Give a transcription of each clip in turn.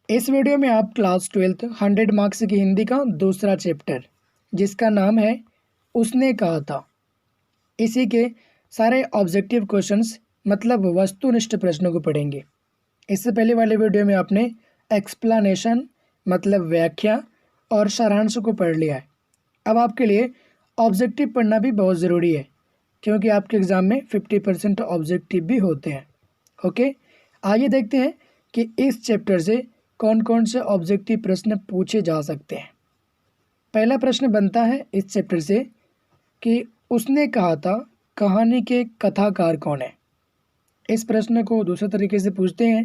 इस वीडियो में आप क्लास 12th 100 मार्क्स की हिंदी का दूसरा चैप्टर जिसका नाम है उसने कहा था, इसी के सारे ऑब्जेक्टिव क्वेश्चंस मतलब वस्तुनिष्ठ प्रश्नों को पढ़ेंगे। इससे पहले वाले वीडियो में आपने एक्सप्लेनेशन मतलब व्याख्या और सारांश को पढ़ लिया है। अब आपके लिए ऑब्जेक्टिव पढ़ना भी बहुत ज़रूरी है क्योंकि आपके एग्ज़ाम में 50% ऑब्जेक्टिव भी होते हैं। ओके, आइए देखते हैं कि इस चैप्टर से कौन कौन से ऑब्जेक्टिव प्रश्न पूछे जा सकते हैं। पहला प्रश्न बनता है इस चैप्टर से कि उसने कहा था कहानी के कथाकार कौन है। इस प्रश्न को दूसरे तरीके से पूछते हैं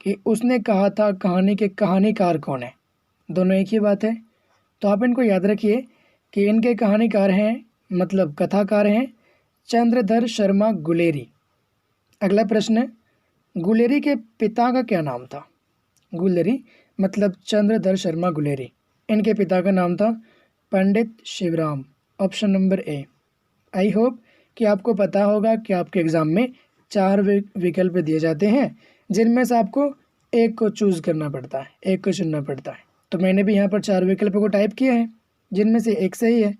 कि उसने कहा था कहानी के कहानीकार कौन है। दोनों एक ही बात है, तो आप इनको याद रखिए कि इनके कहानीकार हैं मतलब कथाकार हैं चंद्रधर शर्मा गुलेरी। अगला प्रश्न, गुलेरी के पिता का क्या नाम था। गुलेरी मतलब चंद्रधर शर्मा गुलेरी, इनके पिता का नाम था Pandit Shivram. Option number A. I hope कि आपको पता होगा कि आपके एग्ज़ाम में 4 विकल्प दिए जाते हैं जिनमें से आपको एक को चूज़ करना पड़ता है, एक को चुनना पड़ता है। तो मैंने भी यहाँ पर 4 विकल्पों को टाइप किया है जिनमें से एक सही है।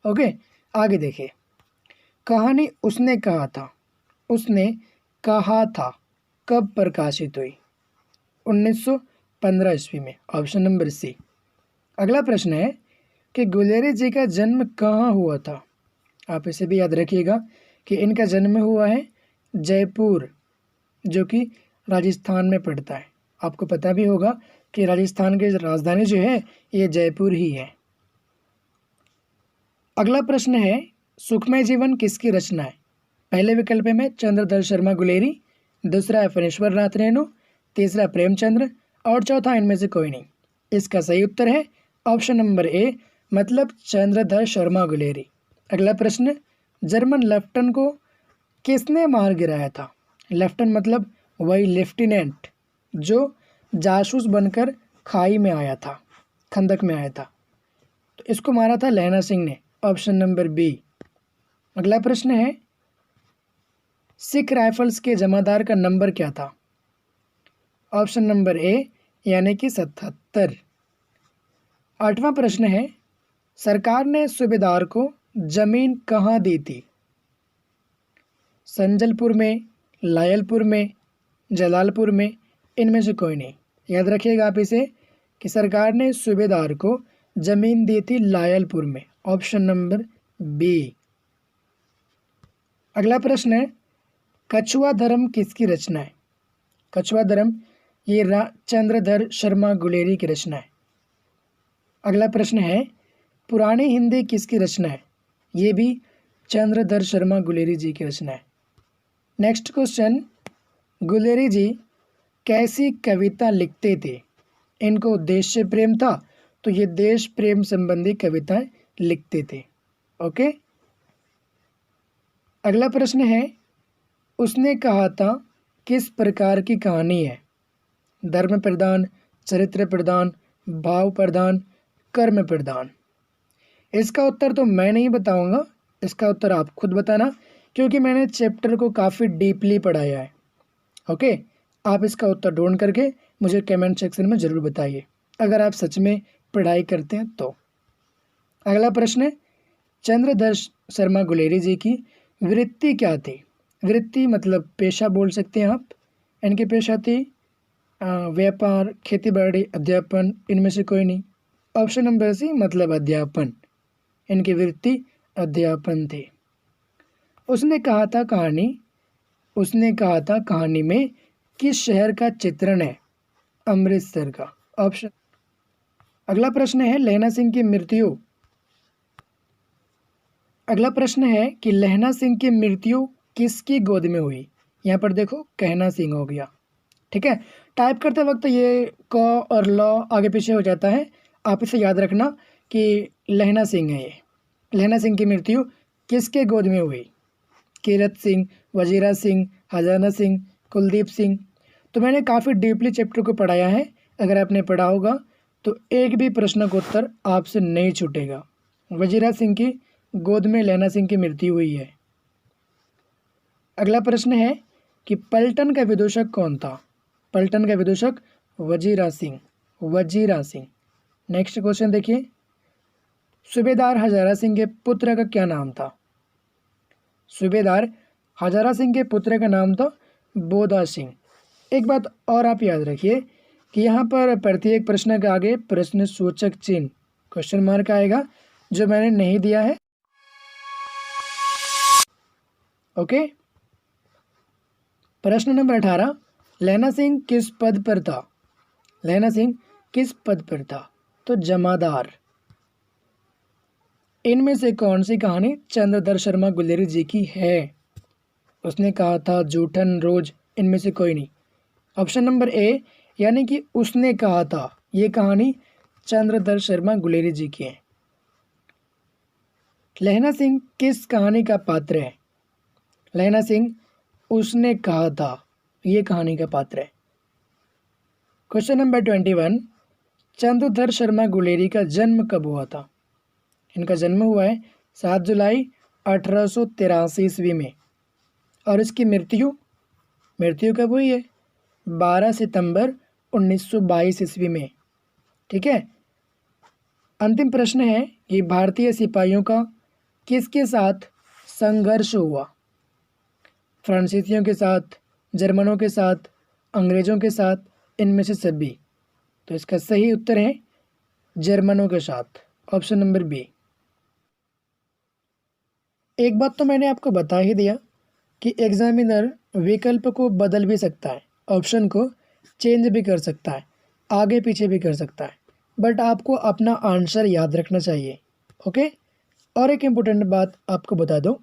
ओके, आगे देखिए। कहानी उसने कहा था, उसने कहा था कब प्रकाशित हुई। 1915 ईस्वी में। Option number C. अगला प्रश्न है कि गुलेरी जी का जन्म कहाँ हुआ था। आप इसे भी याद रखिएगा कि इनका जन्म हुआ है जयपुर, जो कि राजस्थान में पड़ता है। आपको पता भी होगा कि राजस्थान की राजधानी जो है ये जयपुर ही है। अगला प्रश्न है सुखमय जीवन किसकी रचना है। पहले विकल्प में चंद्रधर शर्मा गुलेरी, दूसरा है फणीश्वर नाथ रेणु, तीसरा प्रेमचंद्र और चौथा इनमें से कोई नहीं। इसका सही उत्तर है ऑप्शन नंबर ए मतलब चंद्रधर शर्मा गुलेरी। अगला प्रश्न, जर्मन लेफ्टन को किसने मार गिराया था। लेफ्टन मतलब वही लेफ्टिनेंट जो जासूस बनकर खाई में आया था, खंदक में आया था, तो इसको मारा था लहना सिंह ने। Option number B. अगला प्रश्न है सिख राइफल्स के जमादार का नंबर क्या था। ऑप्शन नंबर ए यानी कि 77। आठवां प्रश्न है सरकार ने सूबेदार को जमीन कहाँ दी थी। संजलपुर में, लायलपुर में, जलालपुर में, इनमें से कोई नहीं। याद रखिएगा आप इसे कि सरकार ने सूबेदार को जमीन दी थी लायलपुर में। Option number B. अगला प्रश्न है कछुआ धर्म किसकी रचना है। कछुआ धर्म ये चंद्रधर शर्मा गुलेरी की रचना है। अगला प्रश्न है पुरानी हिंदी किसकी रचना है। ये भी चंद्रधर शर्मा गुलेरी जी की रचना है। नेक्स्ट क्वेश्चन, गुलेरी जी कैसी कविता लिखते थे। इनको देश से प्रेम था तो ये देश प्रेम संबंधी कविताएं लिखते थे। ओके, अगला प्रश्न है उसने कहा था किस प्रकार की कहानी है। धर्म प्रधान, चरित्र प्रधान, भाव प्रधान, कर्म प्रधान। इसका उत्तर तो मैं नहीं बताऊंगा, इसका उत्तर आप खुद बताना क्योंकि मैंने चैप्टर को काफ़ी डीपली पढ़ाया है। ओके, आप इसका उत्तर ढूंढ करके मुझे कमेंट सेक्शन में ज़रूर बताइए अगर आप सच में पढ़ाई करते हैं तो। अगला प्रश्न है चंद्रधर शर्मा गुलेरी जी की वृत्ति क्या थी। वृत्ति मतलब पेशा बोल सकते हैं आप। इनके पेशा थी व्यापार, खेतीबाड़ी, अध्यापन, इनमें से कोई नहीं। ऑप्शन नंबर सी मतलब अध्यापन, इनकी वृत्ति अध्यापन थी। उसने कहा था कहानी, उसने कहा था कहानी में किस शहर का चित्रण है। अमृतसर का। ऑप्शन। अगला प्रश्न है लहना सिंह की मृत्यु। अगला प्रश्न है कि लहना सिंह की मृत्यु किसकी गोद में हुई। यहाँ पर देखो कहना सिंह हो गया, ठीक है। टाइप करते वक्त ये क और ल आगे पीछे हो जाता है, आप इसे याद रखना कि लहना सिंह है ये। लहना सिंह की मृत्यु किसके गोद में हुई। कीरत सिंह, वजीरा सिंह, हजाना सिंह, कुलदीप सिंह। तो मैंने काफ़ी डीपली चैप्टर को पढ़ाया है, अगर आपने पढ़ा होगा तो एक भी प्रश्न का उत्तर आपसे नहीं छूटेगा। वजीरा सिंह की गोद में लहना सिंह की मृत्यु हुई है। अगला प्रश्न है कि पलटन का विदूषक कौन था। पलटन का विदूषक वजीरा सिंह, वजीरा सिंह। नेक्स्ट क्वेश्चन देखिए, सूबेदार हजारा सिंह के पुत्र का क्या नाम था? सूबेदार हजारा सिंह के पुत्र का नाम था बोधा सिंह। एक बात और आप याद रखिए कि यहाँ पर प्रत्येक प्रश्न के आगे प्रश्न सूचक चिन्ह क्वेश्चन मार्क आएगा, जो मैंने नहीं दिया है। ओके। प्रश्न नंबर 18, लैना सिंह किस पद पर था? लैना सिंह किस पद पर था? तो जमादार। इनमें से कौन सी कहानी चंद्रधर शर्मा गुलेरी जी की है? उसने कहा था, जूठन, रोज, इनमें से कोई नहीं। ऑप्शन नंबर ए यानी कि उसने कहा था, ये कहानी चंद्रधर शर्मा गुलेरी जी की है। लैना सिंह किस कहानी का पात्र है? लैना सिंह उसने कहा था, ये कहानी का पात्र है। क्वेश्चन नंबर 21, चंद्रधर शर्मा गुलेरी का जन्म कब हुआ था? इनका जन्म हुआ है 7 जुलाई 1883 ईस्वी में, और इसकी मृत्यु कब हुई है? 12 सितंबर 1922 ईस्वी में। ठीक है। अंतिम प्रश्न है कि भारतीय सिपाहियों का किसके साथ संघर्ष हुआ? फ्रांसीसियों के साथ, जर्मनों के साथ, अंग्रेज़ों के साथ, इनमें से सभी। तो इसका सही उत्तर है जर्मनों के साथ, ऑप्शन नंबर बी। एक बात तो मैंने आपको बता ही दिया कि एग्जामिनर विकल्प को बदल भी सकता है, ऑप्शन को चेंज भी कर सकता है, आगे पीछे भी कर सकता है, बट आपको अपना आंसर याद रखना चाहिए। ओके। और एक इम्पोर्टेंट बात आपको बता दूं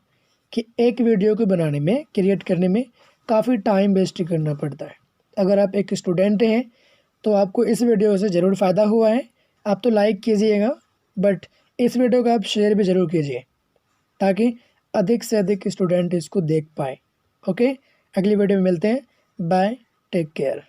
कि एक वीडियो को बनाने में, क्रिएट करने में काफ़ी टाइम वेस्ट करना पड़ता है। अगर आप एक स्टूडेंट हैं तो आपको इस वीडियो से ज़रूर फ़ायदा हुआ है, आप तो लाइक कीजिएगा, बट इस वीडियो को आप शेयर भी ज़रूर कीजिए ताकि अधिक से अधिक स्टूडेंट इसको देख पाए। ओके, अगली वीडियो में मिलते हैं। Bye, take care.